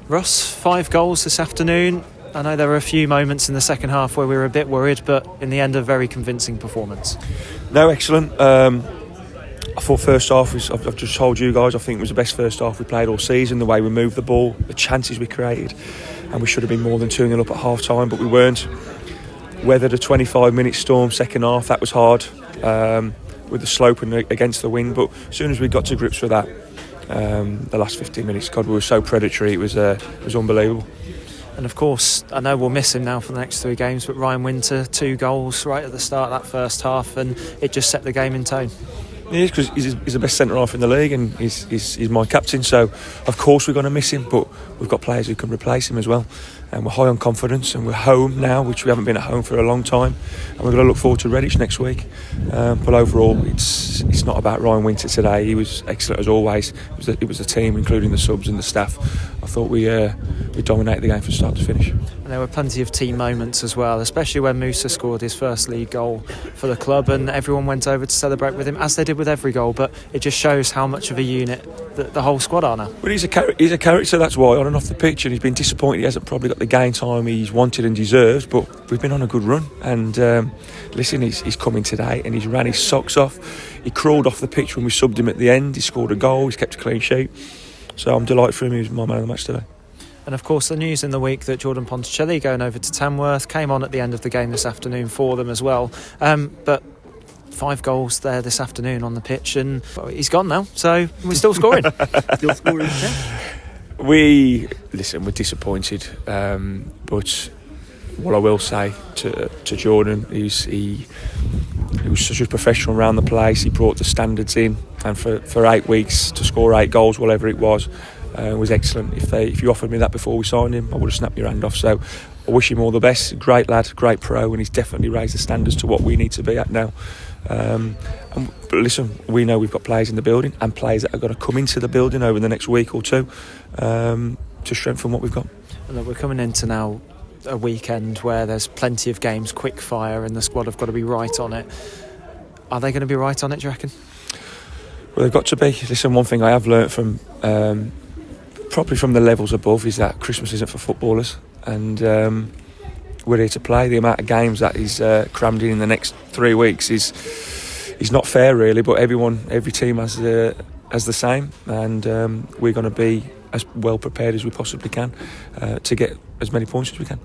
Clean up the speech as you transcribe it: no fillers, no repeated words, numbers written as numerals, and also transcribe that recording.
Russ, 5 goals this afternoon. I know there were a few moments in the second half where we were a bit worried, but in the end a very convincing performance. No, excellent. I thought first half was, I've just told you guys, I think it was the best first half we played all season. The way we moved the ball, the chances we created, and we should have been more than 2-0 up at half time, but we weren't. Weathered a 25-minute storm second half. That was hard with the slope and against the wind, but as soon as we got to grips with that, the last 15 minutes, God, we were so predatory. It was unbelievable. And of course, I know we'll miss him now for the next 3 games, but Ryan Winter, 2 goals right at the start of that first half, and it just set the game in tone. He is, because he's the best centre-half in the league, and he's my captain, so of course we're going to miss him, but we've got players who can replace him as well, and we're high on confidence, and we're home now, which we haven't been at home for a long time, and we're going to look forward to Redditch next week. But overall, it's not about Ryan Winter today. He was excellent as always. It was the team, including the subs and the staff. I thought we dominated the game from start to finish. And there were plenty of team moments as well, especially when Musa scored his first league goal for the club, and everyone went over to celebrate with him, as they did with every goal. But it just shows how much of a unit the whole squad are now. Well, he's a character, that's why, on and off the pitch, and he's been disappointed he hasn't probably got the game time he's wanted and deserves, but we've been on a good run, and listen, he's coming today and he's ran his socks off. He crawled off the pitch when we subbed him at the end. He scored a goal, he's kept a clean sheet, so I'm delighted for him. He was my man of the match today. And of course the news in the week that Jordan Ponticelli, going over to Tamworth, came on at the end of the game this afternoon for them as well, but 5 goals there this afternoon on the pitch, and he's gone now, so we're still scoring. Still scoring, yeah. We're disappointed, but what I will say to Jordan is he was such a professional around the place. He brought the standards in, and for 8 weeks to score 8 goals, whatever it was excellent. If you offered me that before we signed him, I would have snapped your hand off. So I wish him all the best. Great lad, great pro, and he's definitely raised the standards to what we need to be at now. But listen, we know we've got players in the building and players that are going to come into the building over the next week or 2 to strengthen what we've got. And look, we're coming into now a weekend where there's plenty of games, quick fire, and the squad have got to be right on it. Are they going to be right on it, do you reckon? Well, they've got to be. Listen, one thing I have learnt from probably from the levels above is that Christmas isn't for footballers, and we're here to play. The amount of games that is crammed in the next 3 weeks is not fair, really. But every team has the same, and we're going to be as well prepared as we possibly can to get as many points as we can.